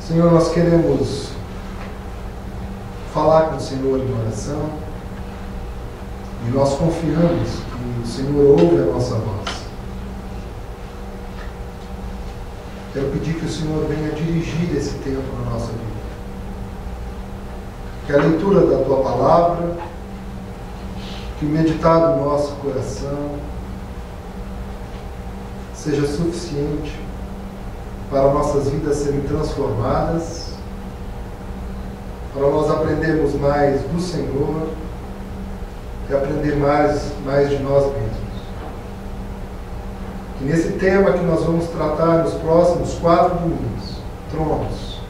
Senhor, nós queremos falar com o Senhor em oração e nós confiamos que o Senhor ouve a nossa voz. Quero pedir que o Senhor venha dirigir esse tempo na nossa vida. Que a leitura da Tua Palavra, que o meditar do nosso coração seja suficiente para nossas vidas serem transformadas, para nós aprendermos mais do Senhor e aprender mais de nós mesmos. Que nesse tema que nós vamos tratar nos próximos 4 domingos, tronos,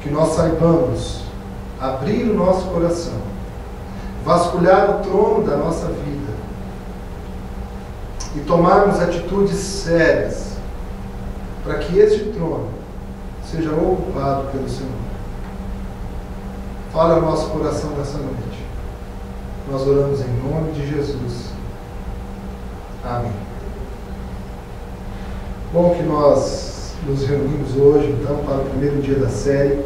que nós saibamos abrir o nosso coração, vasculhar o trono da nossa vida e tomarmos atitudes sérias para que este trono seja ocupado pelo Senhor. Fala ao nosso coração nessa noite. Nós oramos em nome de Jesus. Amém. Bom que nós nos reunimos hoje, então, para o primeiro dia da série,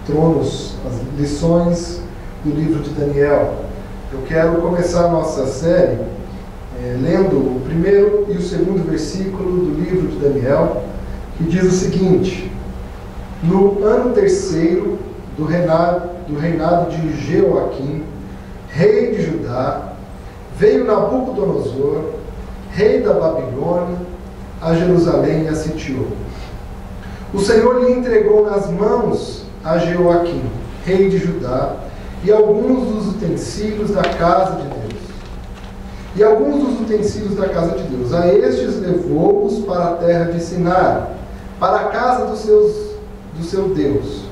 Tronos, as lições do livro de Daniel. Eu quero começar a nossa série lendo o primeiro e o segundo versículo do livro de Daniel, que diz o seguinte: no ano terceiro do reinado de Jeoaquim, rei de Judá, veio Nabucodonosor, rei da Babilônia, a Jerusalém e a sitiou. O Senhor lhe entregou nas mãos a Jeoaquim, rei de Judá, e alguns dos utensílios da casa de Deus. A estes levou-os para a terra de Sinar, para a casa do seu Deus,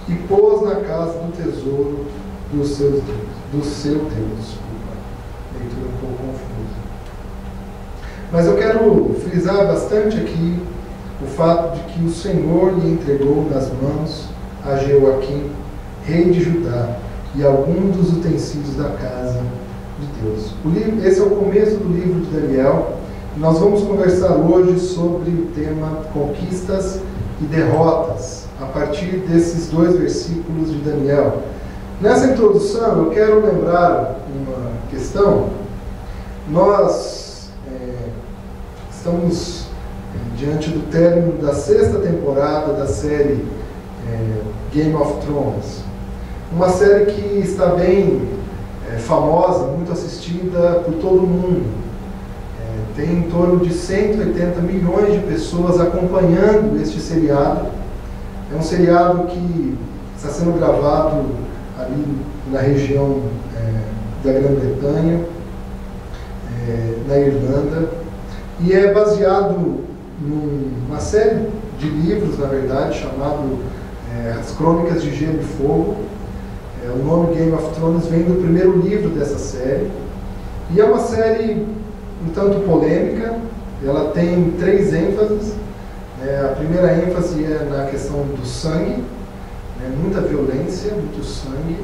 e pôs na casa do tesouro do seu Deus. Leitura um pouco confusa. Mas eu quero frisar bastante aqui o fato de que o Senhor lhe entregou nas mãos a Jeoaquim, rei de Judá, e alguns dos utensílios da casa de Deus. Esse é o começo do livro de Daniel. Nós vamos conversar hoje sobre o tema conquistas e derrotas, a partir desses 2 versículos de Daniel. Nessa introdução, eu quero lembrar uma questão. Nós estamos diante do término da 6ª temporada da série Game of Thrones. Uma série que está bem famosa, muito assistida por todo mundo. Tem em torno de 180 milhões de pessoas acompanhando este seriado. É um seriado que está sendo gravado ali na região da Grã-Bretanha, na Irlanda, e é baseado numa série de livros, na verdade, chamado As Crônicas de Gelo e Fogo. O nome Game of Thrones vem do primeiro livro dessa série, e é uma série um tanto polêmica. Ela tem 3 ênfases. A primeira ênfase é na questão do sangue, muita violência, muito sangue.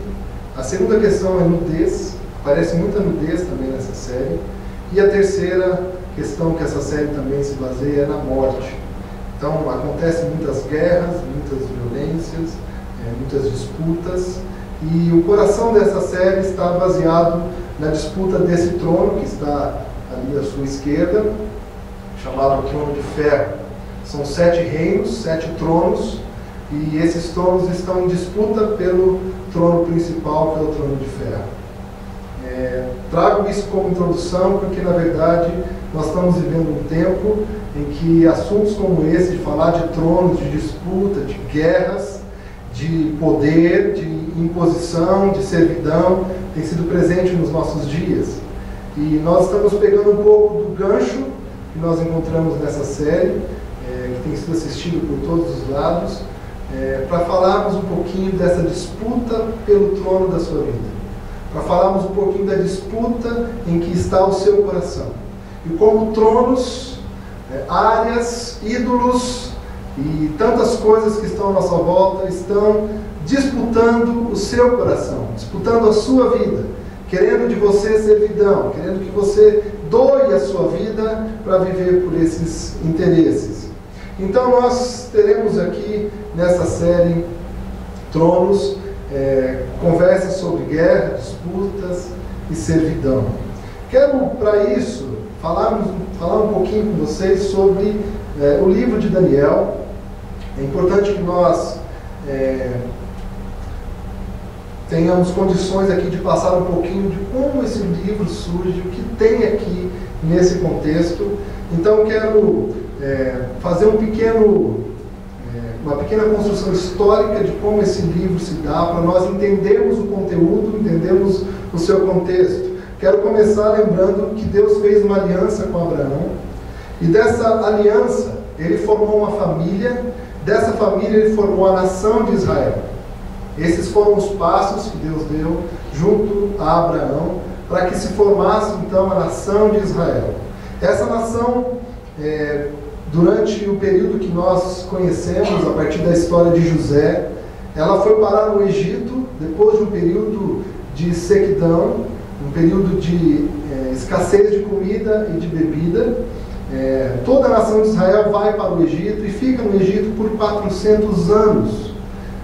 A segunda questão é nudez, aparece muita nudez também nessa série. E a terceira questão que essa série também se baseia é na morte. Então acontecem muitas guerras, muitas violências, muitas disputas. E o coração dessa série está baseado na disputa desse trono que está ali à sua esquerda, chamado Trono de Ferro. São 7 reinos, 7 tronos, e esses tronos estão em disputa pelo trono principal, que é o Trono de Ferro. Trago isso como introdução porque, na verdade, nós estamos vivendo um tempo em que assuntos como esse, de falar de tronos, de disputa, de guerras, de poder, de imposição, de servidão, tem sido presente nos nossos dias. E nós estamos pegando um pouco do gancho que nós encontramos nessa série, que tem sido assistido por todos os lados, para falarmos um pouquinho dessa disputa pelo trono da sua vida, para falarmos um pouquinho da disputa em que está o seu coração, e como tronos, áreas, ídolos e tantas coisas que estão à nossa volta estão disputando o seu coração, disputando a sua vida, querendo de você servidão, querendo que você doe a sua vida para viver por esses interesses. Então nós teremos aqui nessa série Tronos, conversas sobre guerra, disputas e servidão. Quero, para isso, falar um pouquinho com vocês sobre o livro de Daniel. É importante que nós tenhamos condições aqui de passar um pouquinho de como esse livro surge, o que tem aqui nesse contexto. Então quero fazer uma pequena construção histórica de como esse livro se dá, para nós entendermos o conteúdo, entendermos o seu contexto. Quero começar lembrando que Deus fez uma aliança com Abraão, e dessa aliança ele formou uma família, dessa família ele formou a nação de Israel. Esses foram os passos que Deus deu junto a Abraão para que se formasse então a nação de Israel. Essa nação, durante o período que nós conhecemos, a partir da história de José, ela foi parar no Egito, depois de um período de sequidão, um período de escassez de comida e de bebida. Toda a nação de Israel vai para o Egito e fica no Egito por 400 anos.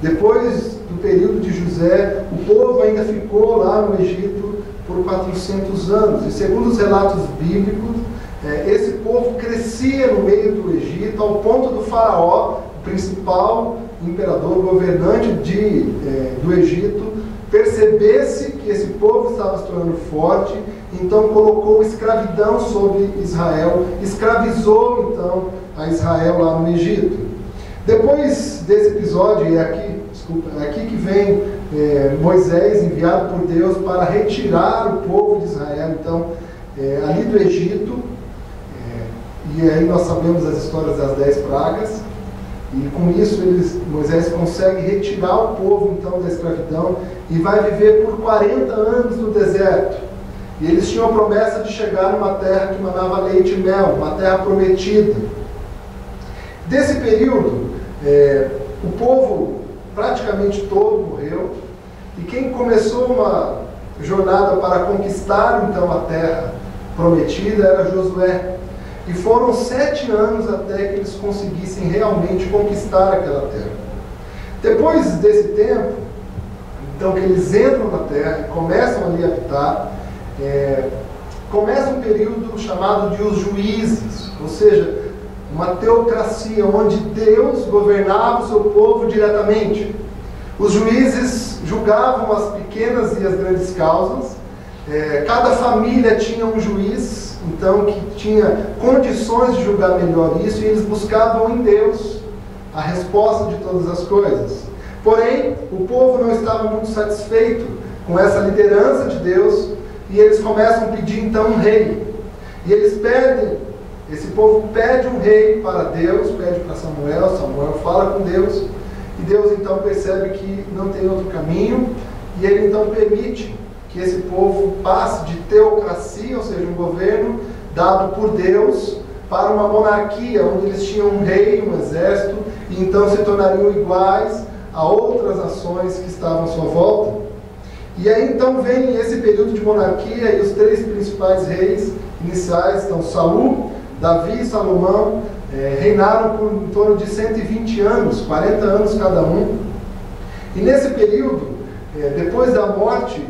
Depois do período de José, o povo ainda ficou lá no Egito por 400 anos. E segundo os relatos bíblicos, esse povo crescia no meio do Egito, ao ponto do faraó, o principal imperador, governante do Egito, percebesse que esse povo estava se tornando forte, então colocou escravidão sobre Israel, escravizou então a Israel lá no Egito. Depois desse episódio, é aqui que vem Moisés, enviado por Deus para retirar o povo de Israel, então, ali do Egito, e aí nós sabemos as histórias das 10 pragas, e com isso Moisés consegue retirar o povo então da escravidão e vai viver por 40 anos no deserto. E eles tinham a promessa de chegar numa terra que manava leite e mel, uma terra prometida. Desse período, o povo praticamente todo morreu, e quem começou uma jornada para conquistar então a terra prometida era Josué. E foram 7 anos até que eles conseguissem realmente conquistar aquela terra. Depois desse tempo, então, que eles entram na terra e começam ali a habitar, começa um período chamado de os juízes, ou seja, uma teocracia onde Deus governava o seu povo diretamente. Os juízes julgavam as pequenas e as grandes causas, cada família tinha um juiz, então, que tinha condições de julgar melhor isso, e eles buscavam em Deus a resposta de todas as coisas. Porém, o povo não estava muito satisfeito com essa liderança de Deus, e eles começam a pedir então um rei. E esse povo pede um rei para Deus, pede para Samuel, Samuel fala com Deus, e Deus então percebe que não tem outro caminho, e ele então permite que esse povo passe de teocracia, ou seja, um governo dado por Deus, para uma monarquia, onde eles tinham um rei, um exército, e então se tornariam iguais a outras nações que estavam à sua volta. E aí então vem esse período de monarquia, e os 3 principais reis iniciais, então Saul, Davi e Salomão, reinaram por em torno de 120 anos, 40 anos cada um. E nesse período, depois da morte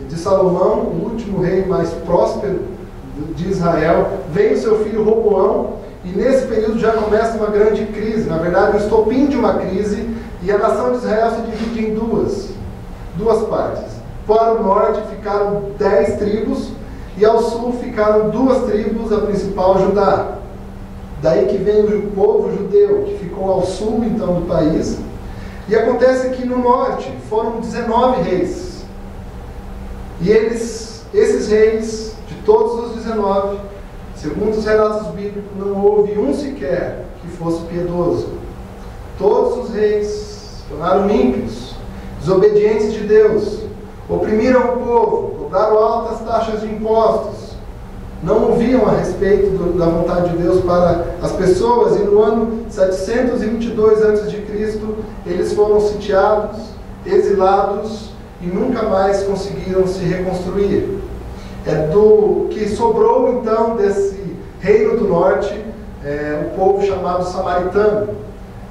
de Salomão, o último rei mais próspero de Israel, vem o seu filho Roboão, e nesse período já começa uma grande crise, na verdade o estopim de uma crise, e a nação de Israel se divide em duas partes. Para o norte ficaram 10 tribos, e ao sul ficaram 2 tribos, a principal Judá. Daí que vem o povo judeu, que ficou ao sul então do país, e acontece que no norte foram 19 reis. E esses reis, de todos os 19, segundo os relatos bíblicos, não houve um sequer que fosse piedoso. Todos os reis se tornaram ímpios, desobedientes de Deus, oprimiram o povo, cobraram altas taxas de impostos, não ouviam a respeito da vontade de Deus para as pessoas, e no ano 722 a.C., eles foram sitiados, exilados, e nunca mais conseguiram se reconstruir. Do que sobrou então desse reino do norte, o povo chamado samaritano.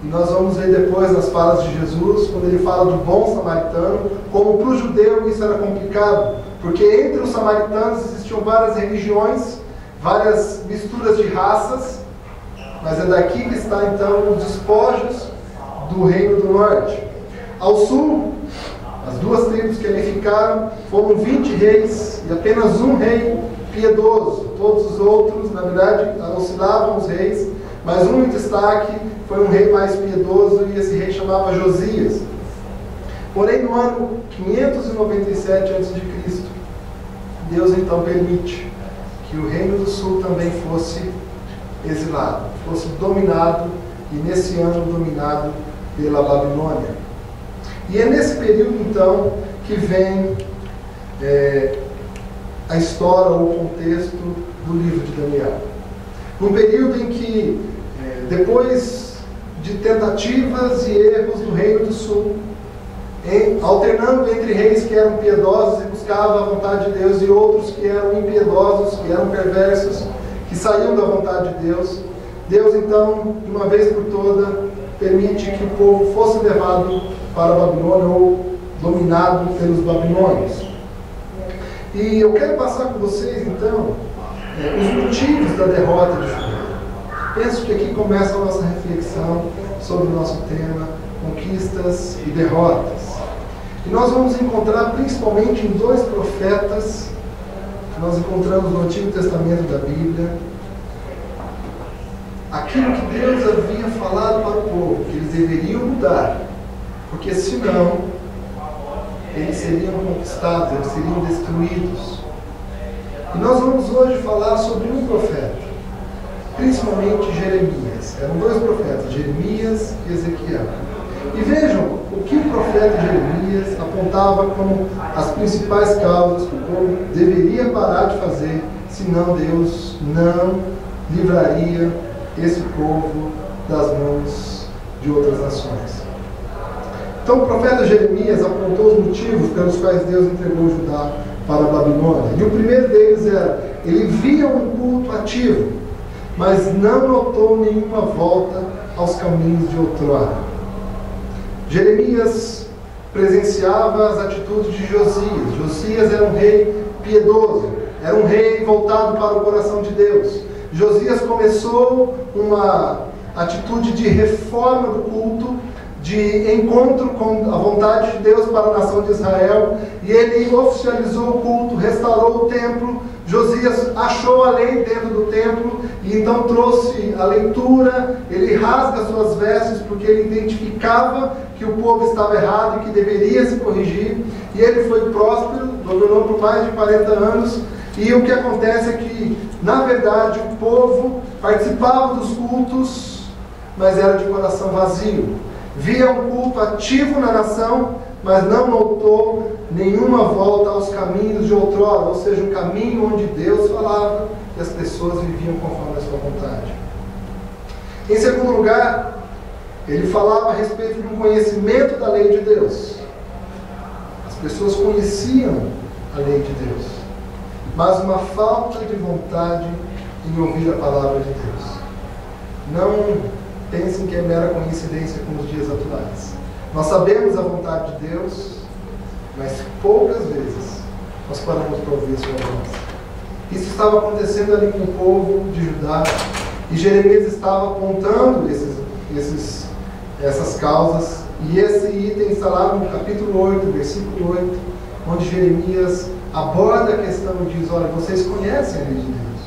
E nós vamos ver depois nas falas de Jesus, quando ele fala do bom samaritano, como para o judeu isso era complicado, porque entre os samaritanos existiam várias religiões, várias misturas de raças, mas é daqui que está então os despojos do reino do norte. Ao sul, as duas tribos que ali ficaram foram 20 reis e apenas um rei piedoso. Todos os outros, na verdade, oscilavam os reis, mas um em destaque foi um rei mais piedoso e esse rei chamava Josias. Porém, no ano 597 a.C., Deus então permite que o reino do sul também fosse exilado, fosse dominado, e nesse ano dominado pela Babilônia. E é nesse período então que vem a história ou o contexto do livro de Daniel. Num período em que, depois de tentativas e erros do reino do sul, alternando entre reis que eram piedosos e buscavam a vontade de Deus e outros que eram impiedosos, que eram perversos, que saíam da vontade de Deus, Deus então, de uma vez por toda, permite que o povo fosse levado para a Babilônia ou dominado pelos babilônios. E eu quero passar com vocês então os motivos da derrota de Judá. Penso que aqui começa a nossa reflexão sobre o nosso tema, conquistas e derrotas. E nós vamos encontrar principalmente em dois profetas que nós encontramos no Antigo Testamento da Bíblia, aquilo que Deus havia falado para o povo, que eles deveriam mudar, porque senão eles seriam conquistados, eles seriam destruídos. E nós vamos hoje falar sobre um profeta, principalmente Jeremias. Eram dois profetas, Jeremias e Ezequiel. E vejam o que o profeta Jeremias apontava como as principais causas que o povo deveria parar de fazer, senão Deus não livraria esse povo das mãos de outras nações. Então o profeta Jeremias apontou os motivos pelos quais Deus entregou Judá para a Babilônia. E o primeiro deles era, ele via um culto ativo, mas não notou nenhuma volta aos caminhos de outrora. Jeremias presenciava as atitudes de Josias. Josias era um rei piedoso, era um rei voltado para o coração de Deus. Josias começou uma atitude de reforma do culto, de encontro com a vontade de Deus para a nação de Israel, e ele oficializou o culto, restaurou o templo. Josias achou a lei dentro do templo e então trouxe a leitura. Ele rasga suas vestes porque ele identificava que o povo estava errado e que deveria se corrigir, e ele foi próspero, governou por mais de 40 anos. E o que acontece é que, na verdade, o povo participava dos cultos, mas era de coração vazio. Via um culto ativo na nação, mas não notou nenhuma volta aos caminhos de outrora, ou seja, um caminho onde Deus falava e as pessoas viviam conforme a sua vontade. Em segundo lugar, ele falava a respeito de um conhecimento da lei de Deus. As pessoas conheciam a lei de Deus, mas uma falta de vontade em ouvir a palavra de Deus. Não pensem que é mera coincidência com os dias atuais. Nós sabemos a vontade de Deus, mas poucas vezes nós paramos para ouvir a sua voz. Isso estava acontecendo ali com o povo de Judá, e Jeremias estava apontando essas causas, e esse item está lá no capítulo 8, versículo 8, onde Jeremias aborda a questão e diz: olha, vocês conhecem a lei de Deus,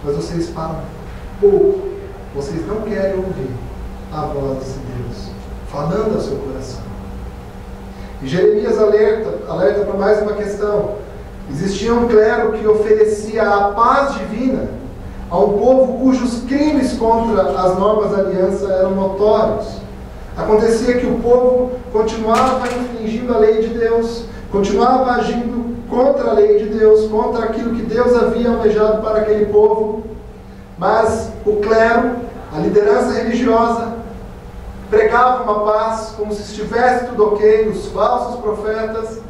mas vocês falam pouco, vocês não querem ouvir a voz desse Deus falando ao seu coração. E Jeremias alerta para mais uma questão. Existia um clero que oferecia a paz divina a um povo cujos crimes contra as normas da aliança eram notórios. Acontecia que o povo continuava infringindo a lei de Deus, continuava agindo contra a lei de Deus, contra aquilo que Deus havia almejado para aquele povo. Mas o clero, a liderança religiosa, pregava uma paz como se estivesse tudo ok, os falsos profetas,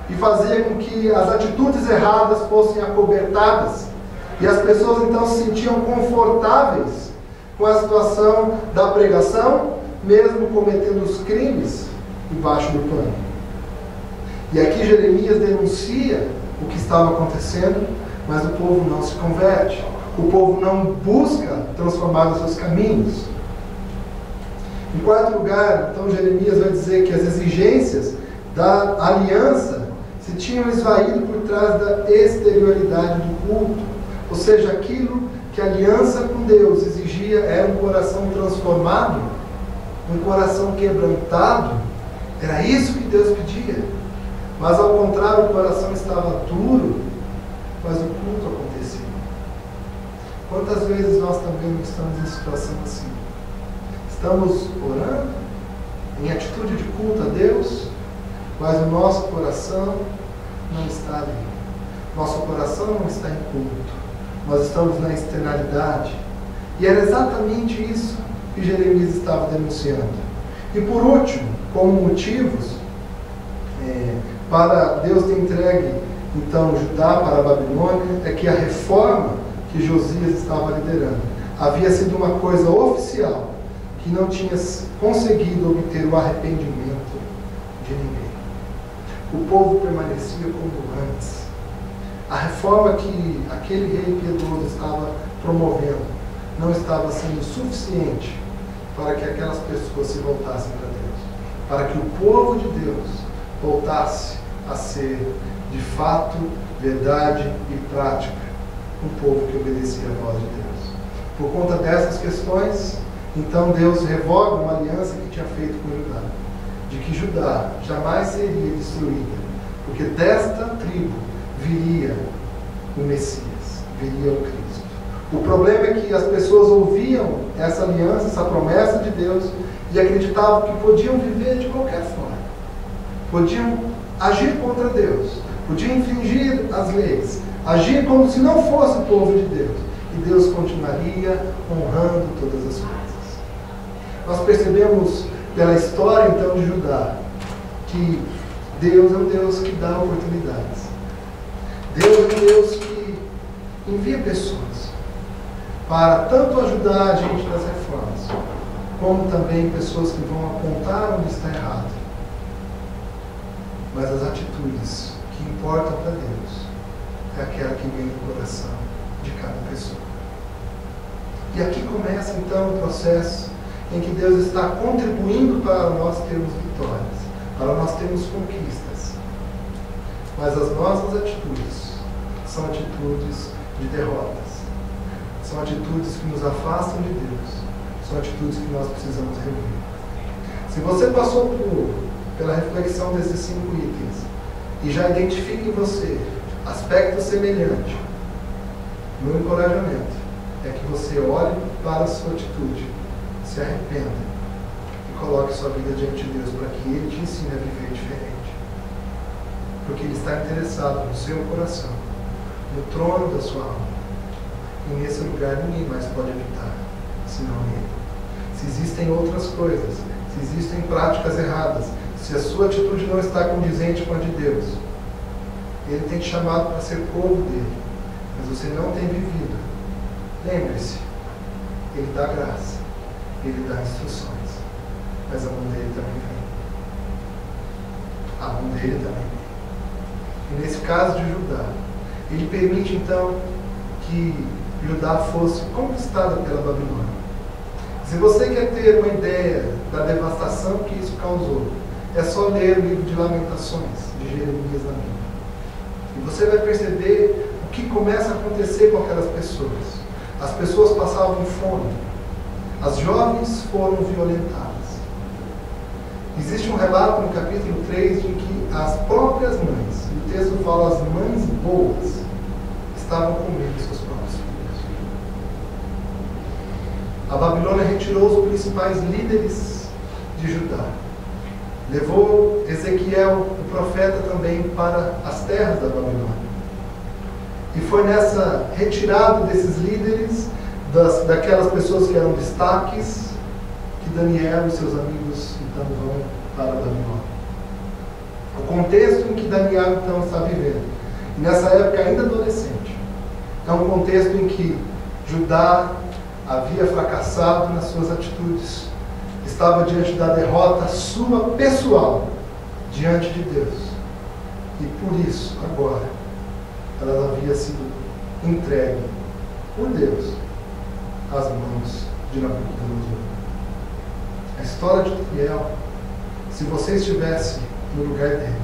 e fazia com que as atitudes erradas fossem acobertadas, e as pessoas então se sentiam confortáveis com a situação da pregação, mesmo cometendo os crimes debaixo do pano. E aqui Jeremias denuncia o que estava acontecendo, mas o povo não se converte. O povo não busca transformar os seus caminhos. Em quarto lugar, então, Jeremias vai dizer que as exigências da aliança se tinham esvaído por trás da exterioridade do culto. Ou seja, aquilo que a aliança com Deus exigia era um coração transformado, um coração quebrantado. Era isso que Deus pedia. Mas ao contrário, o coração estava duro, mas o culto acontecia. Quantas vezes nós também não estamos em situação assim? Estamos orando, em atitude de culto a Deus, mas o nosso coração não está ali. Nosso coração não está em culto. Nós estamos na externalidade. E era exatamente isso que Jeremias estava denunciando. E por último, como motivos para Deus ter entregue então Judá para a Babilônia, é que a reforma que Josias estava liderando havia sido uma coisa oficial, que não tinha conseguido obter o arrependimento de ninguém. O povo permanecia como antes. A reforma que aquele rei piedoso estava promovendo não estava sendo suficiente para que aquelas pessoas se voltassem para Deus, para que o povo de Deus voltasse a ser, de fato, verdade e prática, um povo que obedecia à voz de Deus. Por conta dessas questões, então Deus revoga uma aliança que tinha feito com Judá, de que Judá jamais seria destruída, porque desta tribo viria o Messias, viria o Cristo. O problema é que as pessoas ouviam essa aliança, essa promessa de Deus, e acreditavam que podiam viver de qualquer forma, podiam agir contra Deus, podiam infringir as leis, agir como se não fosse o povo de Deus, e Deus continuaria honrando todas as coisas. Nós percebemos pela história então de Judá que Deus é um Deus que dá oportunidades. Deus é um Deus que envia pessoas para tanto ajudar a gente nas reformas, como também pessoas que vão apontar onde está errado. Mas as atitudes que importam para Deus é aquela que vem do coração de cada pessoa. E aqui começa então o processo em que Deus está contribuindo para nós termos vitórias, para nós termos conquistas. Mas as nossas atitudes são atitudes de derrotas. São atitudes que nos afastam de Deus. São atitudes que nós precisamos rever. Se você passou pela reflexão desses 5 itens e já identifica em você aspectos semelhantes, meu encorajamento é que você olhe para a sua atitude, se arrependa e coloque sua vida diante de Deus para que Ele te ensine a viver diferente. Porque Ele está interessado no seu coração, no trono da sua alma. E nesse lugar ninguém mais pode habitar, senão Ele. Se existem outras coisas, se existem práticas erradas, se a sua atitude não está condizente com a de Deus, Ele tem te chamado para ser povo dele, mas você não tem vivido. Lembre-se, Ele dá graça, Ele dá instruções, mas a mão dele também vem. A mão dele também vem. E nesse caso de Judá, Ele permite então que Judá fosse conquistada pela Babilônia. Se você quer ter uma ideia da devastação que isso causou, é só ler o livro de Lamentações, de Jeremias na Bíblia. E você vai perceber o que começa a acontecer com aquelas pessoas. As pessoas passavam fome. As jovens foram violentadas. Existe um relato no capítulo 3 de que as próprias mães, e o texto fala as mães boas, estavam comendo seus próprios filhos. A Babilônia retirou os principais líderes de Judá. Levou Ezequiel, o profeta, também para as terras da Babilônia. E foi nessa retirada desses líderes, daquelas pessoas que eram destaques, que Daniel e seus amigos então vão para a Babilônia. O contexto em que Daniel então está vivendo, e nessa época ainda adolescente, é um contexto em que Judá havia fracassado nas suas atitudes, estava diante da derrota sua pessoal, diante de Deus. E por isso, agora, ela havia sido entregue por Deus às mãos de Nabucodonosor. A história de Daniel, se você estivesse no lugar dele,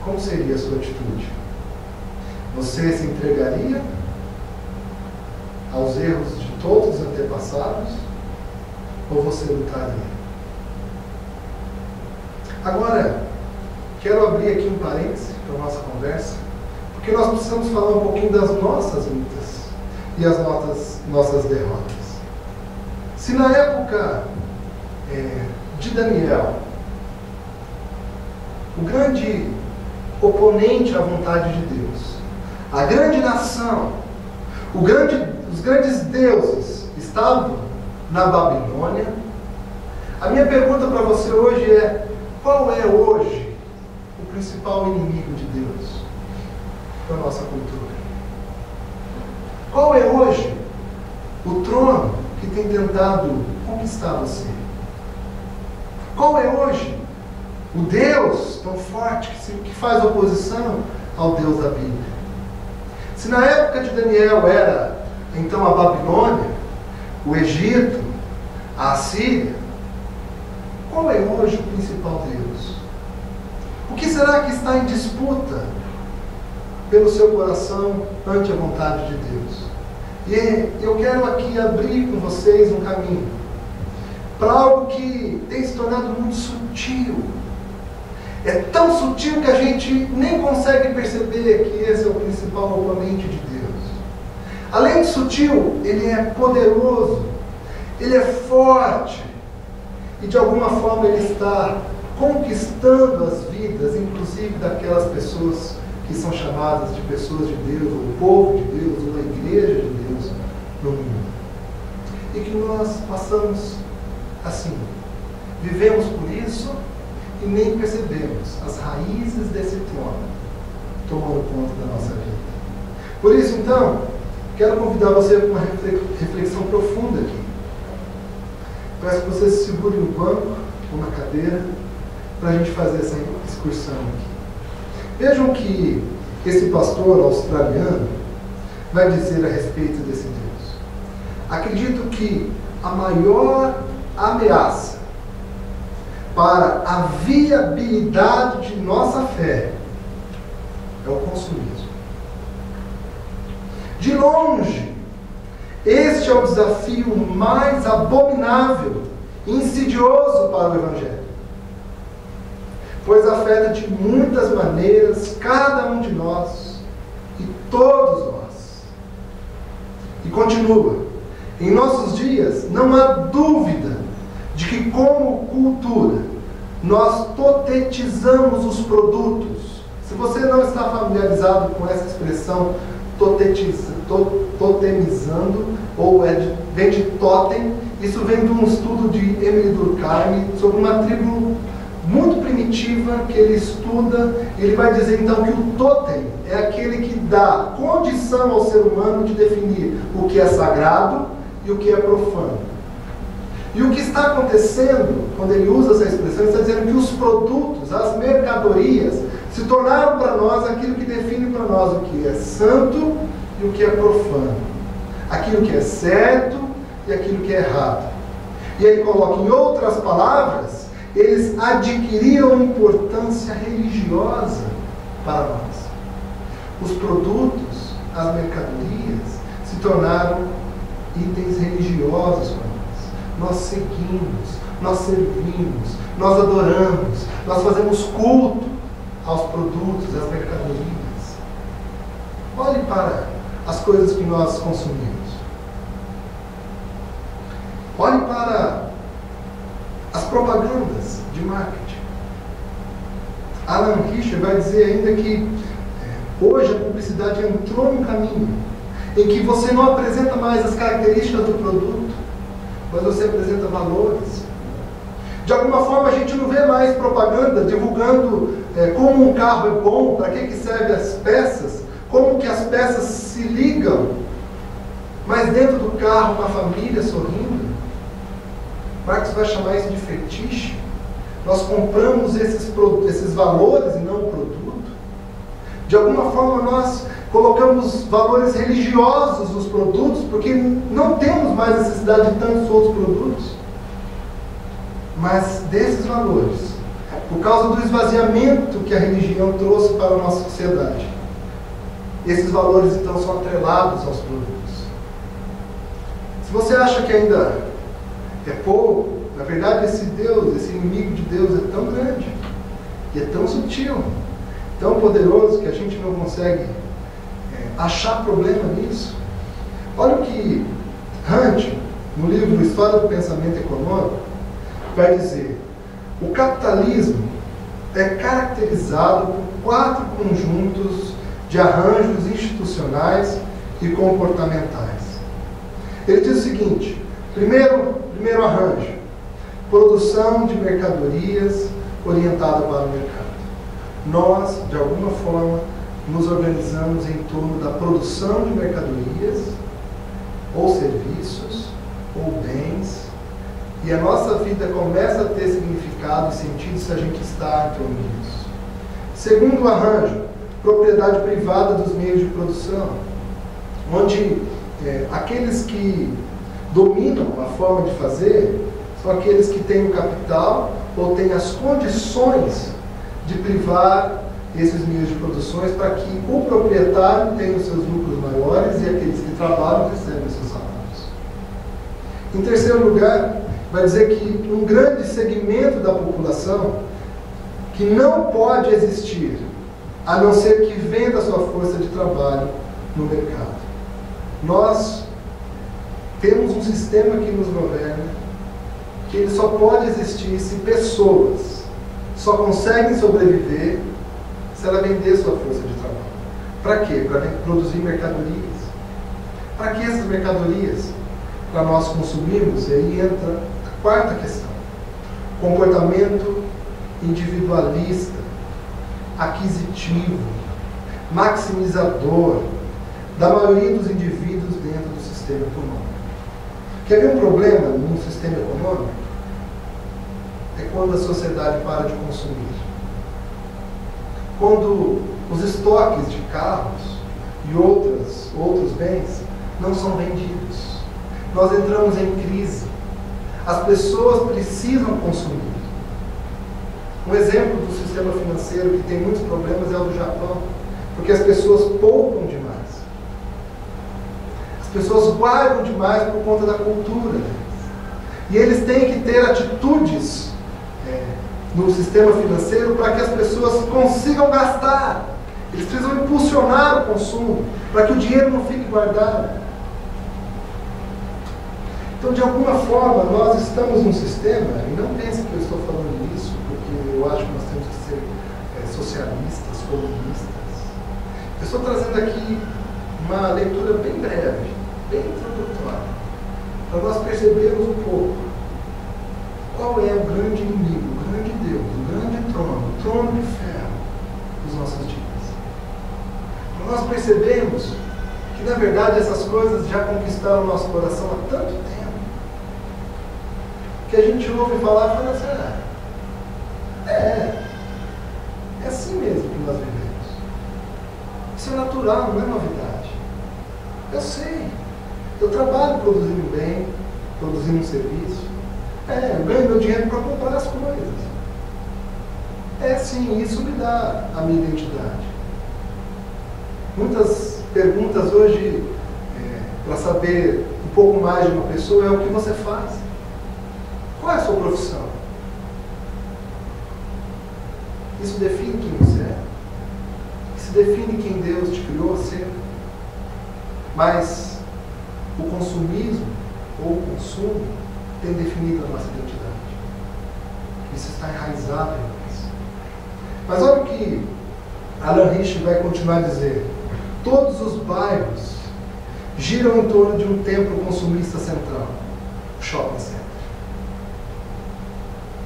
como seria a sua atitude? Você se entregaria aos erros de todos os antepassados ou você lutaria? Agora, quero abrir aqui um parêntese para a nossa conversa, porque nós precisamos falar um pouquinho das nossas lutas e as nossas derrotas. Se na época de Daniel, o grande oponente à vontade de Deus, a grande nação, os grandes deuses estavam na Babilônia, a minha pergunta para você hoje é: qual é hoje o principal inimigo de Deus para a nossa cultura? Qual é hoje o trono que tem tentado conquistar você? Qual é hoje o Deus tão forte que faz oposição ao Deus da Bíblia? Se na época de Daniel era então a Babilônia, o Egito, a Assíria, qual é hoje o principal Deus? O que será que está em disputa pelo seu coração ante a vontade de Deus? E eu quero aqui abrir com vocês um caminho para algo que tem se tornado muito sutil. É tão sutil que a gente nem consegue perceber que esse é o principal oponente de Deus. Além de sutil, ele é poderoso, ele é forte, e de alguma forma ele está conquistando as vidas, inclusive daquelas pessoas que são chamadas de pessoas de Deus, ou o povo de Deus, ou a igreja de Deus no mundo. E que nós passamos assim, vivemos por isso e nem percebemos as raízes desse trono tomando conta da nossa vida. Por isso, então, quero convidar você para uma reflexão profunda aqui. Peço que você se segure no banco ou na cadeira para a gente fazer essa excursão aqui. Vejam que esse pastor australiano vai dizer a respeito desse Deus. Acredito que a maior ameaça para a viabilidade de nossa fé é o consumismo. De longe, este é o desafio mais abominável e insidioso para o Evangelho, pois afeta de muitas maneiras cada um de nós e todos nós. E continua: em nossos dias não há dúvida de que, como cultura, nós totetizamos os produtos. Se você não está familiarizado com essa expressão totemizando, ou vem de totem, isso vem de um estudo de Emile Durkheim sobre uma tribo muito primitiva que ele estuda. Ele vai dizer então que o totem é aquele que dá condição ao ser humano de definir o que é sagrado e o que é profano. E o que está acontecendo quando ele usa essa expressão, ele está dizendo que os produtos, as mercadorias, se tornaram para nós aquilo que define para nós o que é santo e o que é profano, aquilo que é certo e aquilo que é errado. E ele coloca, em outras palavras, eles adquiriram importância religiosa para nós. Os produtos, as mercadorias, se tornaram itens religiosos para nós. Nós seguimos, nós servimos, nós adoramos, nós fazemos culto aos produtos, às mercadorias. Olhe para as coisas que nós consumimos. Olhe para as propagandas de marketing. Alan Richard vai dizer ainda que hoje a publicidade entrou num caminho em que você não apresenta mais as características do produto, mas você apresenta valores. De alguma forma a gente não vê mais propaganda divulgando como um carro é bom, para que servem as peças, como que as peças se ligam, mas dentro do carro uma família sorrindo. Marx vai chamar isso de fetiche. Nós compramos esses valores e não o produto. De alguma forma nós colocamos valores religiosos nos produtos, porque não temos mais necessidade de tantos outros produtos. Mas desses valores, por causa do esvaziamento que a religião trouxe para a nossa sociedade, esses valores então são atrelados aos produtos. Se você acha que ainda é pouco, na verdade esse Deus, esse inimigo de Deus é tão grande e é tão sutil, tão poderoso, que a gente não consegue achar problema nisso. Olha o que Hunt, no livro História do Pensamento Econômico, vai dizer: o capitalismo é caracterizado por 4 conjuntos de arranjos institucionais e comportamentais. Ele diz o seguinte: primeiro arranjo, produção de mercadorias orientada para o mercado. Nós, de alguma forma, nos organizamos em torno da produção de mercadorias, ou serviços, ou bens, e a nossa vida começa a ter significado e sentido se a gente está em torno disso. Segundo arranjo, propriedade privada dos meios de produção, onde aqueles que dominam a forma de fazer são aqueles que têm o capital ou têm as condições de privar esses meios de produções para que o proprietário tenha os seus lucros maiores e aqueles que trabalham recebem os seus salários. Em terceiro lugar, vai dizer que um grande segmento da população que não pode existir a não ser que venda sua força de trabalho no mercado. Nós temos um sistema que nos governa, que ele só pode existir se pessoas só conseguem sobreviver se ela vender sua força de trabalho. Para quê? Para produzir mercadorias. Para que essas mercadorias? Para nós consumirmos, e aí entra a quarta questão: comportamento individualista, aquisitivo, maximizador da maioria dos indivíduos dentro do sistema econômico. Quer ver um problema no sistema econômico? É quando a sociedade para de consumir. Quando os estoques de carros e outros bens não são vendidos. Nós entramos em crise. As pessoas precisam consumir. Um exemplo do sistema financeiro que tem muitos problemas é o do Japão, porque as pessoas poupam demais. As pessoas guardam demais por conta da cultura deles. E eles têm que ter atitudes no sistema financeiro para que as pessoas consigam gastar. Eles precisam impulsionar o consumo para que o dinheiro não fique guardado. Então, de alguma forma, nós estamos num sistema, e não pense que eu estou falando isso, porque eu acho que nós temos que ser socialistas, comunistas. Eu estou trazendo aqui uma leitura bem breve, bem introdutória, para nós percebermos um pouco qual é o grande inimigo, o grande Deus, o grande trono, o trono de ferro dos nossos dias. Para nós percebermos que, na verdade, essas coisas já conquistaram o nosso coração há tanto tempo, que a gente ouve falar e fala assim: é assim mesmo que nós vivemos. Isso é natural, não é novidade. Eu sei. Eu trabalho produzindo bem, produzindo um serviço. Eu ganho meu dinheiro para comprar as coisas. Sim, isso me dá a minha identidade. Muitas perguntas hoje, para saber um pouco mais de uma pessoa, é o que você faz. Qual é a sua profissão? Isso define quem você é. Isso define quem Deus te criou a ser. Mas o consumismo ou o consumo tem definido a nossa identidade. Isso está enraizado em nós. Mas olha o que Alan Rich vai continuar a dizer: todos os bairros giram em torno de um templo consumista central, o shopping center.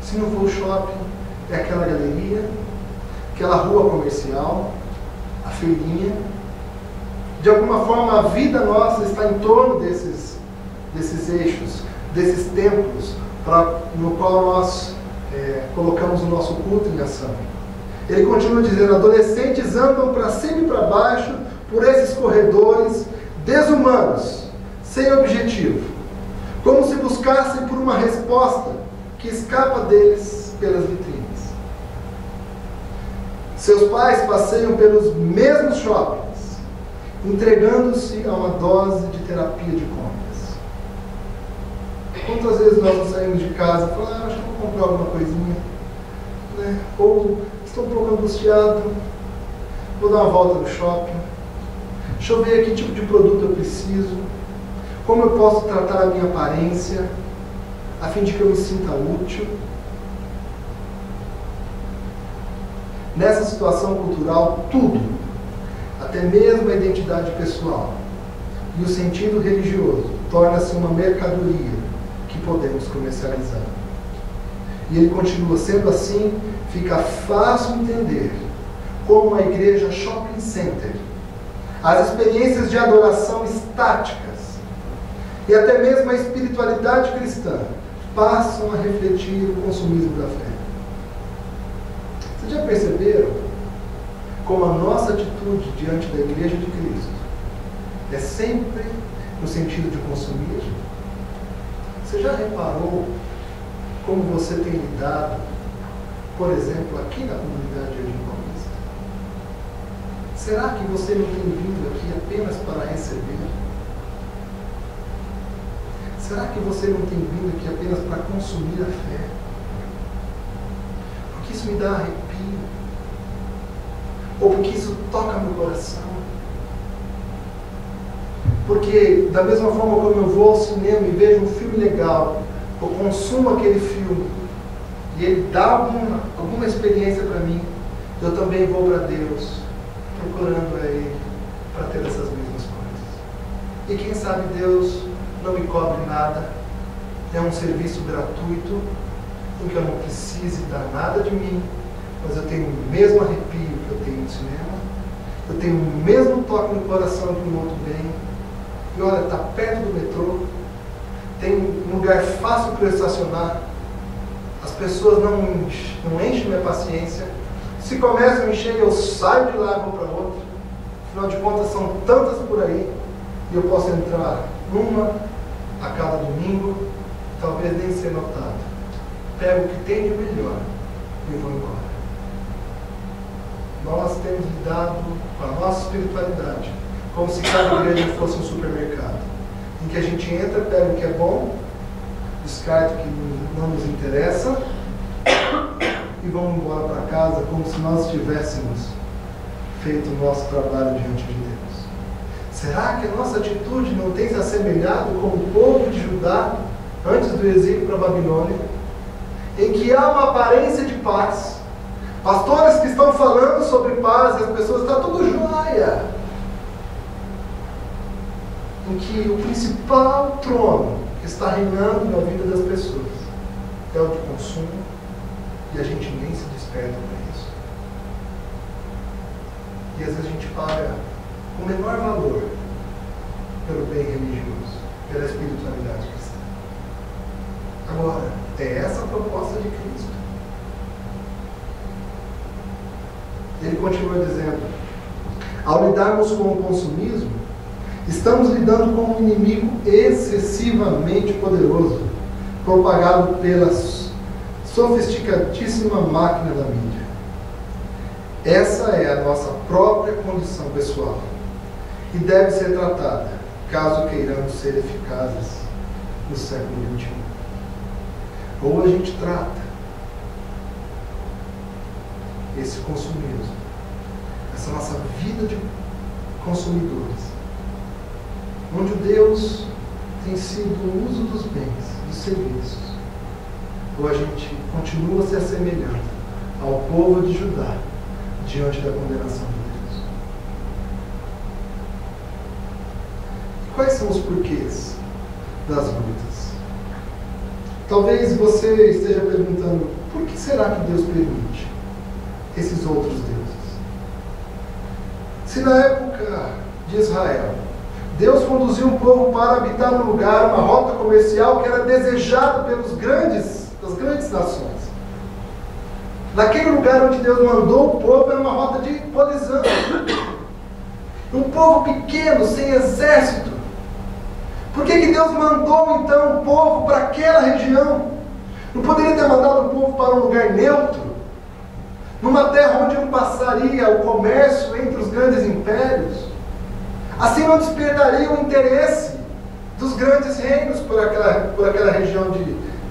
Se não for o shopping, é aquela galeria, aquela rua comercial, a feirinha. De alguma forma, a vida nossa está em torno desses eixos, desses templos, no qual nós colocamos o nosso culto em ação. Ele continua dizendo: adolescentes andam para cima e para baixo por esses corredores desumanos, sem objetivo, como se buscassem por uma resposta que escapa deles pelas vitrines. Seus pais passeiam pelos mesmos shoppings, entregando-se a uma dose de terapia de compras. Quantas vezes nós não saímos de casa e falamos: acho que vou comprar alguma coisinha, né? Ou estou um pouco angustiado, vou dar uma volta no shopping, deixa eu ver que tipo de produto eu preciso, como eu posso tratar a minha aparência, a fim de que eu me sinta útil. Nessa situação cultural, tudo, até mesmo a identidade pessoal e o sentido religioso, torna-se uma mercadoria que podemos comercializar. E ele continua: sendo assim, fica fácil entender como uma igreja shopping center, as experiências de adoração estáticas e até mesmo a espiritualidade cristã passam a refletir o consumismo da fé. Vocês já perceberam como a nossa atitude diante da Igreja de Cristo é sempre no sentido de consumir? Você já reparou como você tem lidado, por exemplo, aqui na comunidade de Paulista? Será que você não tem vindo aqui apenas para receber? Será que você não tem vindo aqui apenas para consumir a fé? Porque isso me dá arrepio. Ou porque isso toca meu coração. Porque da mesma forma como eu vou ao cinema e vejo um filme legal, eu consumo aquele filme e ele dá alguma experiência para mim, eu também vou para Deus, procurando a Ele para ter essas mesmas coisas. E quem sabe Deus não me cobre nada, é um serviço gratuito, em que eu não precise dar nada de mim, mas eu tenho o mesmo arrepio que eu tenho no cinema, eu tenho o mesmo toque no coração que o outro tem, e olha, está perto do metrô, tem um lugar fácil para eu estacionar, as pessoas não enchem minha paciência, se começam a encher, eu saio de lá e vou para outro, afinal de contas são tantas por aí, e eu posso entrar numa a cada domingo, talvez nem ser notado. Pego o que tem de melhor e vou embora. Nós temos lidado com a nossa espiritualidade como se cada igreja fosse um supermercado, em que a gente entra, pega o que é bom, descarta o que não nos interessa e vamos embora para casa como se nós tivéssemos feito o nosso trabalho diante de Deus. Será que a nossa atitude não tem se assemelhado com o povo de Judá antes do exílio para a Babilônia, em que há uma aparência de paz, pastores que estão falando sobre paz e as pessoas estão tudo jóia, em que o principal trono que está reinando na vida das pessoas é o de consumo e a gente nem se desperta para isso. E às vezes a gente paga o menor valor pelo bem religioso, pela espiritualidade cristã. Agora, é essa a proposta de Cristo. Ele continua dizendo: ao lidarmos com o consumismo, estamos lidando com um inimigo excessivamente poderoso, propagado pela sofisticadíssima máquina da mídia. Essa é a nossa própria condição pessoal e deve ser tratada, caso queiramos ser eficazes no século XXI. Ou a gente trata esse consumismo, essa nossa vida de consumidores, onde o Deus tem sido o uso dos bens, dos serviços, ou a gente continua se assemelhando ao povo de Judá diante da condenação de Deus. E quais são os porquês das lutas? Talvez você esteja perguntando: por que será que Deus permite esses outros deuses? Se na época de Israel. Deus conduziu um povo para habitar num lugar, uma rota comercial que era desejada das grandes nações. Naquele lugar onde Deus mandou o povo, era uma rota de colisão. Um povo pequeno, sem exército. Por que Deus mandou então o povo para aquela região? Não poderia ter mandado o povo para um lugar neutro? Numa terra onde não passaria o comércio entre os grandes impérios? Assim não despertaria o interesse dos grandes reinos por aquela região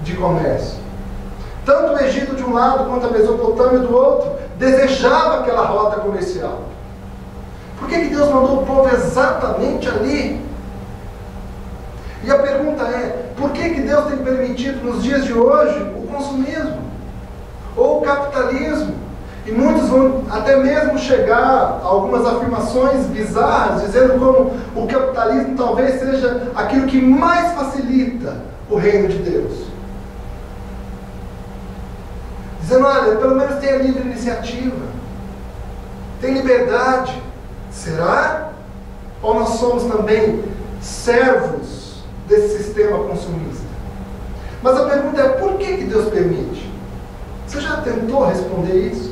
de comércio. Tanto o Egito de um lado quanto a Mesopotâmia do outro desejava aquela rota comercial. Por que Deus mandou o povo exatamente ali? E a pergunta é, por que Deus tem permitido nos dias de hoje o consumismo? Ou o capitalismo? E muitos vão até mesmo chegar a algumas afirmações bizarras, dizendo como o capitalismo talvez seja aquilo que mais facilita o reino de Deus. Dizendo, olha, pelo menos tem a livre iniciativa, tem liberdade. Será? Ou nós somos também servos desse sistema consumista? Mas a pergunta é, por que Deus permite? Você já tentou responder isso?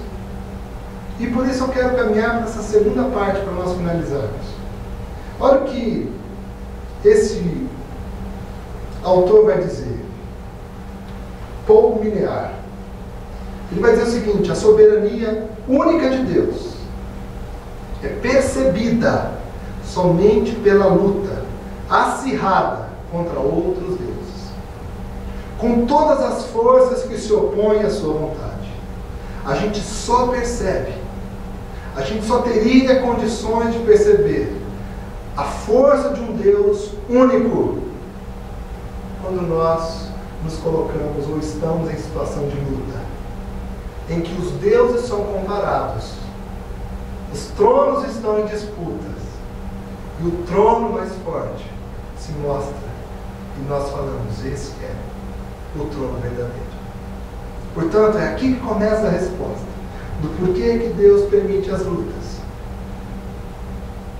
E por isso eu quero caminhar para essa segunda parte para nós finalizarmos. Olha o que esse autor vai dizer. Paul Minear. Ele vai dizer o seguinte: a soberania única de Deus é percebida somente pela luta acirrada contra outros deuses, com todas as forças que se opõem à sua vontade. A gente só percebe, a gente só teria condições de perceber a força de um Deus único quando nós nos colocamos ou estamos em situação de luta, em que os deuses são comparados, os tronos estão em disputas, e o trono mais forte se mostra, e nós falamos, esse é o trono verdadeiro. Portanto, é aqui que começa a resposta do porquê que Deus permite as lutas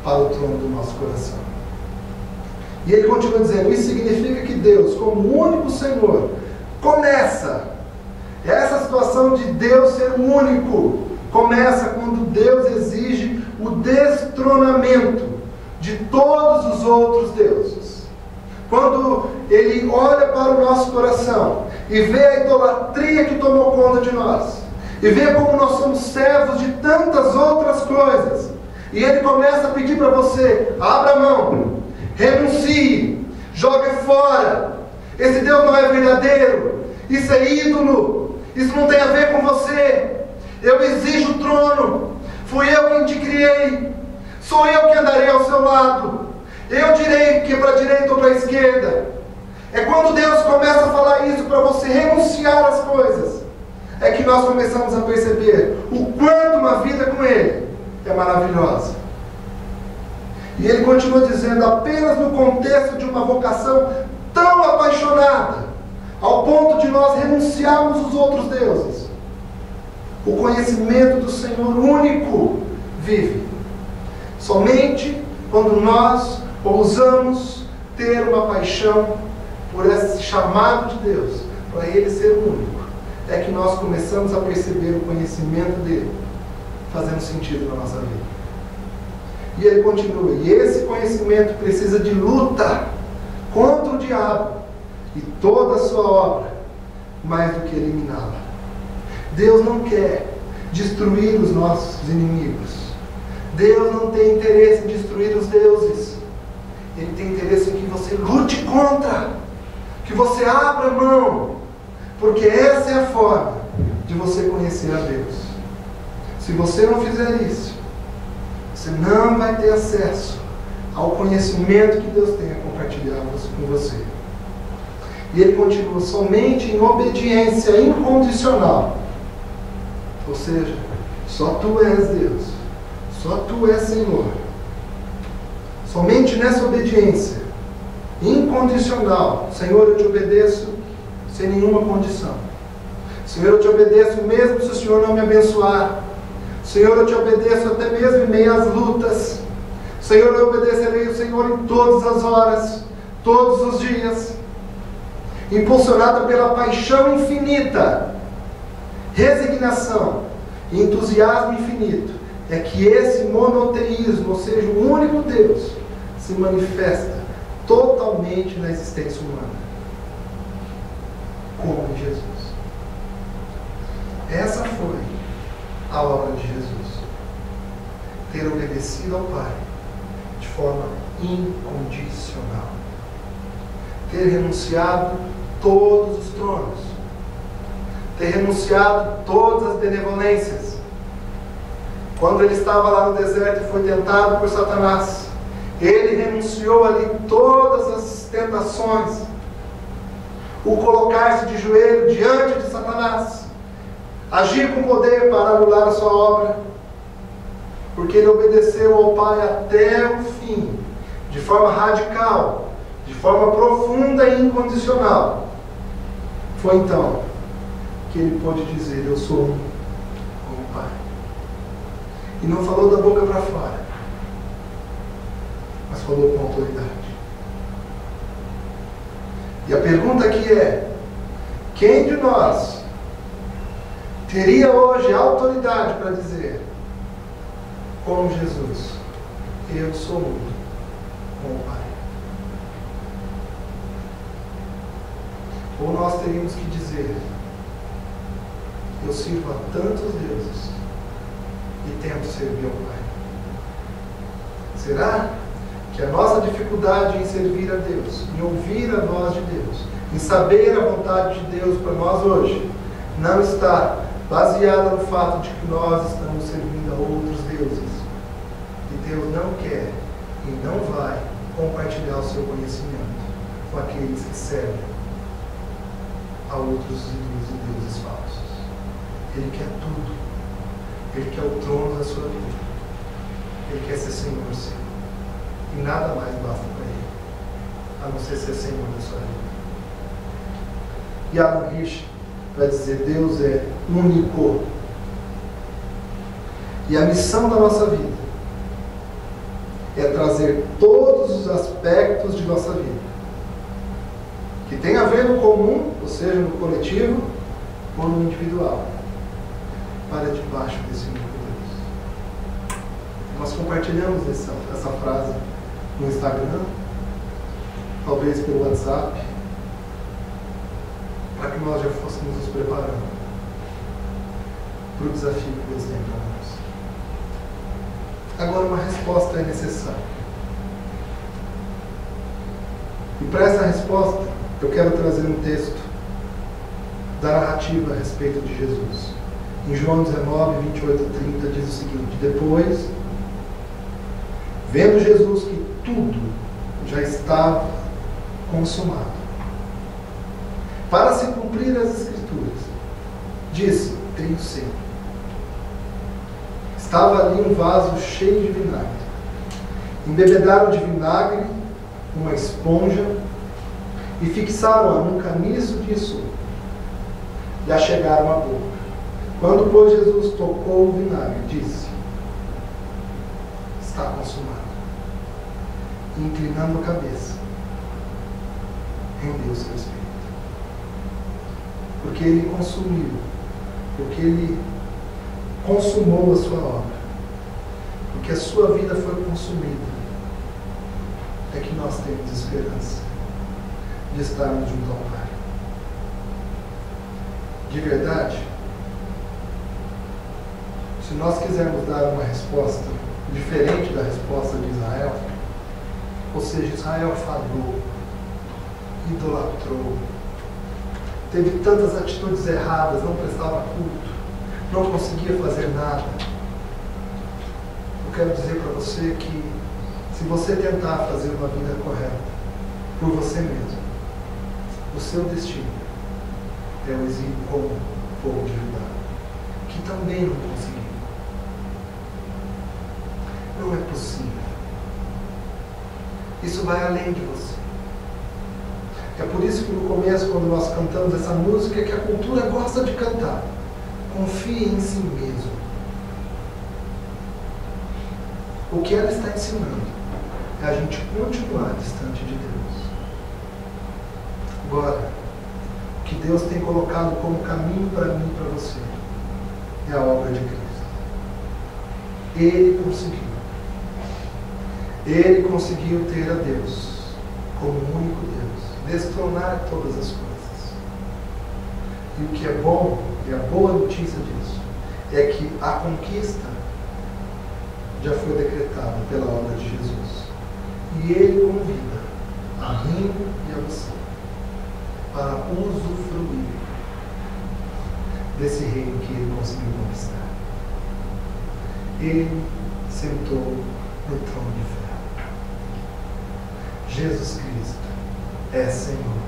para o trono do nosso coração. E ele continua dizendo, isso significa que Deus, como o único Senhor, começa. Essa situação de Deus ser o único começa quando Deus exige o destronamento de todos os outros deuses. Quando Ele olha para o nosso coração e vê a idolatria que tomou conta de nós, e vê como nós somos servos de tantas outras coisas, e Ele começa a pedir para você, abra a mão, renuncie, jogue fora, esse Deus não é verdadeiro, isso é ídolo, isso não tem a ver com você, eu exijo o trono, fui eu quem te criei, sou eu que andarei ao seu lado, eu direi que é para a direita ou para a esquerda. É quando Deus começa a falar isso para você renunciar às coisas, é que nós começamos a perceber o quanto uma vida com Ele é maravilhosa. E ele continua dizendo, apenas no contexto de uma vocação tão apaixonada, ao ponto de nós renunciarmos os outros deuses, o conhecimento do Senhor único vive. Somente quando nós ousamos ter uma paixão por esse chamado de Deus, para Ele ser único, é que nós começamos a perceber o conhecimento dEle fazendo sentido na nossa vida. E ele continua, e esse conhecimento precisa de luta contra o diabo e toda a sua obra, mais do que eliminá-la. Deus não quer destruir os nossos inimigos. Deus não tem interesse em destruir os deuses. Ele tem interesse em que você lute contra, que você abra mão, porque essa é a forma de você conhecer a Deus. Se você não fizer isso, você não vai ter acesso ao conhecimento que Deus tem a compartilhar com você. E ele continua, somente em obediência incondicional. Ou seja, só Tu és Deus, só Tu és Senhor. Somente nessa obediência incondicional, Senhor, eu te obedeço sem nenhuma condição. Senhor, eu te obedeço mesmo se o Senhor não me abençoar. Senhor, eu te obedeço até mesmo em meio às lutas. Senhor, eu obedecerei o Senhor em todas as horas, todos os dias, impulsionada pela paixão infinita, resignação e entusiasmo infinito, é que esse monoteísmo, ou seja, o único Deus, se manifesta totalmente na existência humana, como em Jesus. Essa foi a obra de Jesus, ter obedecido ao Pai de forma incondicional, ter renunciado todos os tronos, ter renunciado todas as benevolências. Quando ele estava lá no deserto e foi tentado por Satanás, ele renunciou ali todas as tentações, o colocar-se de joelho diante de Satanás, agir com poder para anular a sua obra, porque ele obedeceu ao Pai até o fim, de forma radical, de forma profunda e incondicional. Foi então que ele pôde dizer: eu sou um com o Pai. E não falou da boca para fora, mas falou com autoridade. E a pergunta aqui é: quem de nós teria hoje a autoridade para dizer, como Jesus, eu sou um com o Pai? Ou nós teríamos que dizer: eu sirvo a tantos deuses e tento servir ao Pai? Será que a nossa dificuldade em servir a Deus, em ouvir a voz de Deus, em saber a vontade de Deus para nós hoje, não está baseada no fato de que nós estamos servindo a outros deuses? E Deus não quer e não vai compartilhar o seu conhecimento com aqueles que servem a outros ídolos e deuses falsos. Ele quer tudo. Ele quer o trono da sua vida. Ele quer ser Senhor seu. E nada mais basta para ele, a não ser Senhor da sua vida. E Alan Hirsch vai dizer: Deus é único. E a missão da nossa vida é trazer todos os aspectos de nossa vida, que tem a ver no comum, ou seja, no coletivo, ou no individual, para debaixo desse único Deus. Nós compartilhamos essa frase no Instagram, talvez pelo WhatsApp, para que nós já fôssemos nos preparando para o desafio que Deus tem para nós. Agora, uma resposta é necessária. E para essa resposta, eu quero trazer um texto da narrativa a respeito de Jesus. Em João 19, 28 a 30, diz o seguinte: depois, vendo Jesus que tudo já estava consumado, para se cumprir as Escrituras, disse: tenho sede. Estava ali um vaso cheio de vinagre. Embebedaram de vinagre uma esponja e fixaram-a num caniço de enxofre e a chegaram à boca. Quando, pois, Jesus tocou o vinagre, disse: está consumado. E, inclinando a cabeça, rendeu seu espírito. Porque ele consumiu, porque ele consumou a sua obra, porque a sua vida foi consumida, é que nós temos esperança de estarmos junto ao Pai. De verdade, se nós quisermos dar uma resposta diferente da resposta de Israel, ou seja, Israel falhou, idolatrou, teve tantas atitudes erradas, não prestava culto, não conseguia fazer nada. Eu quero dizer para você que, se você tentar fazer uma vida correta por você mesmo, o seu destino é o exílio como o povo de Judá, que também não conseguiu. Não é possível. Isso vai além de você. É por isso que no começo, quando nós cantamos essa música, que a cultura gosta de cantar: confie em si mesmo. O que ela está ensinando é a gente continuar distante de Deus. Agora, o que Deus tem colocado como caminho para mim e para você é a obra de Cristo. Ele conseguiu. Ele conseguiu ter a Deus como o único Deus, destronar todas as coisas. E o que é bom, e a boa notícia disso, é que a conquista já foi decretada pela obra de Jesus. E Ele convida a mim e a você para usufruir desse reino que Ele conseguiu conquistar. Ele sentou no trono de ferro. Jesus Cristo é Senhor.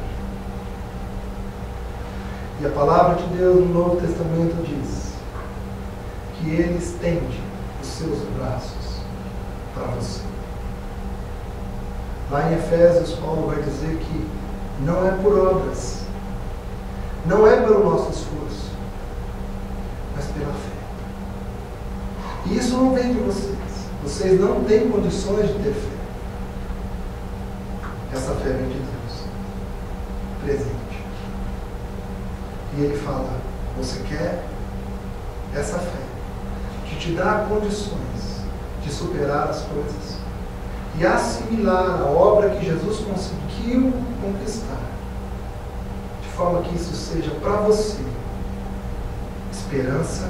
E a palavra de Deus no Novo Testamento diz que Ele estende os seus braços para você. Lá em Efésios, Paulo vai dizer que não é por obras, não é pelo nosso esforço, mas pela fé. E isso não vem de vocês. Vocês não têm condições de ter fé. Essa fé vem de Deus, presente. E Ele fala: você quer essa fé que te dá condições de superar as coisas e assimilar a obra que Jesus conseguiu conquistar, de forma que isso seja para você esperança,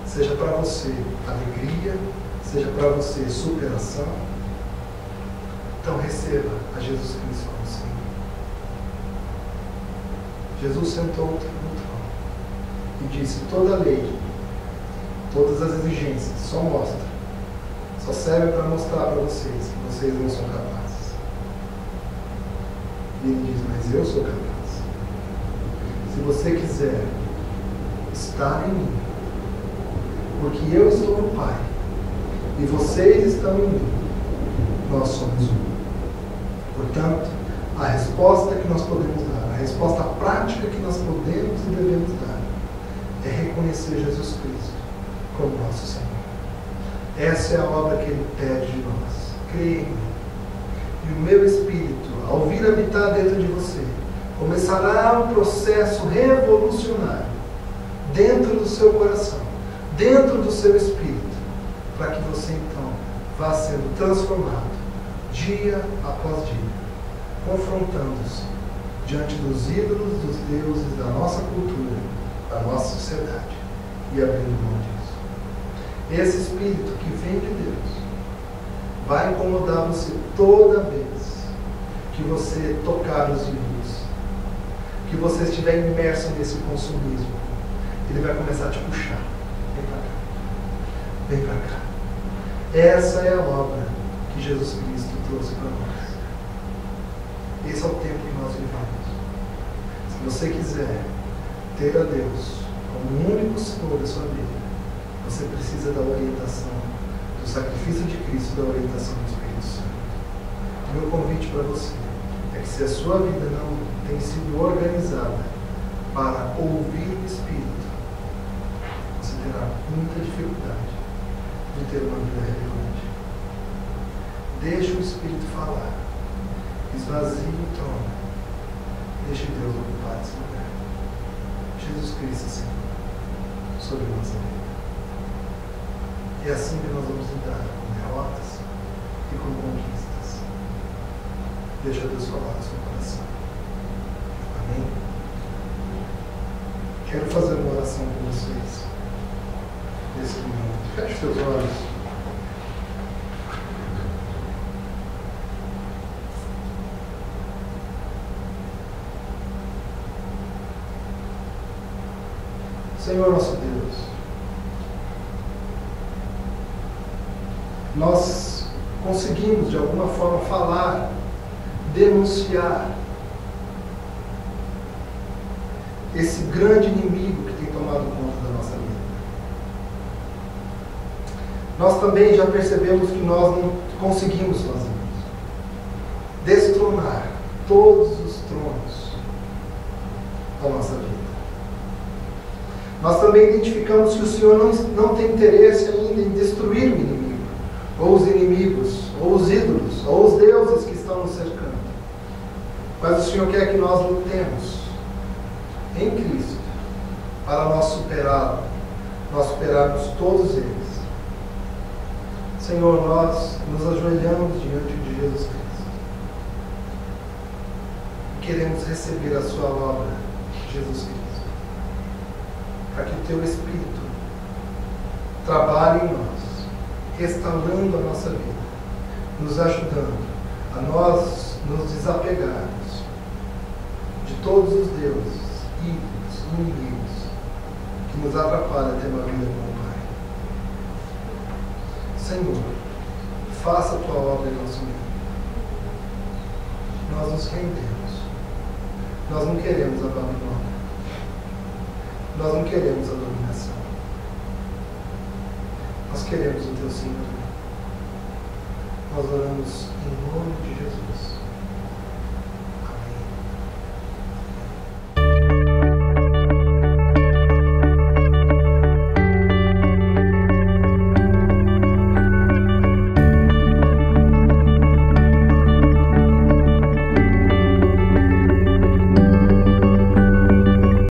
seja para você alegria, seja para você superação. Então receba a Jesus Cristo como Senhor. Jesus sentou no trono e disse: toda a lei, todas as exigências só serve para mostrar para vocês que vocês não são capazes. E Ele diz: mas eu sou capaz. Se você quiser estar em mim, porque eu estou no Pai e vocês estão em mim, nós somos um. Portanto, a resposta que nós podemos dar, a resposta prática que nós podemos e devemos dar, é reconhecer Jesus Cristo como nosso Senhor. Essa é a obra que Ele pede de nós. Creia em mim. E o meu Espírito, ao vir habitar dentro de você, começará um processo revolucionário dentro do seu coração, dentro do seu espírito, para que você então vá sendo transformado dia após dia, confrontando-se diante dos ídolos, dos deuses da nossa cultura, da nossa sociedade, e abrindo mão disso. Esse Espírito que vem de Deus vai incomodar você toda vez que você tocar os ídolos, que você estiver imerso nesse consumismo. Ele vai começar a te puxar. Vem para cá. Vem para cá. Essa é a obra que Jesus Cristo trouxe para nós. Esse é o tempo que nós vivemos. Se você quiser ter a Deus como o único Senhor da sua vida, você precisa da orientação, do sacrifício de Cristo, da orientação do Espírito Santo. O meu convite para você é que, se a sua vida não tem sido organizada para ouvir o Espírito, você terá muita dificuldade de ter uma vida relevante. Deixe o Espírito falar. Esvazie o trono. Deixe Deus ocupar esse lugar. Jesus Cristo, Senhor, sobre a nossa vida. É assim que nós vamos lidar com derrotas e com conquistas. Deixa Deus falar no seu coração. Amém? Quero fazer uma oração com vocês nesse momento. Feche os seus olhos. Senhor nosso Deus, nós conseguimos de alguma forma falar, denunciar esse grande inimigo que tem tomado conta da nossa vida. Nós também já percebemos que nós não conseguimos sozinhos destronar todos os tronos da nossa vida. Nós também identificamos que o Senhor não tem interesse ainda em destruir o inimigo, ou os inimigos, ou os ídolos, ou os deuses que estão nos cercando. Mas o Senhor quer que nós lutemos em Cristo para nós superarmos todos eles. Senhor, nós nos ajoelhamos diante de Jesus Cristo. Queremos receber a sua obra, Jesus Cristo, para que o teu Espírito trabalhe em nós, restaurando a nossa vida, nos ajudando a nós nos desapegarmos de todos os deuses, ídolos, inimigos que nos atrapalham a ter uma vida com o Pai. Senhor, faça a tua obra em nosso meio. Nós nos rendemos. Nós não queremos a Babilônia. Nós não queremos a dominação. Nós queremos o teu Senhor. Nós oramos em nome de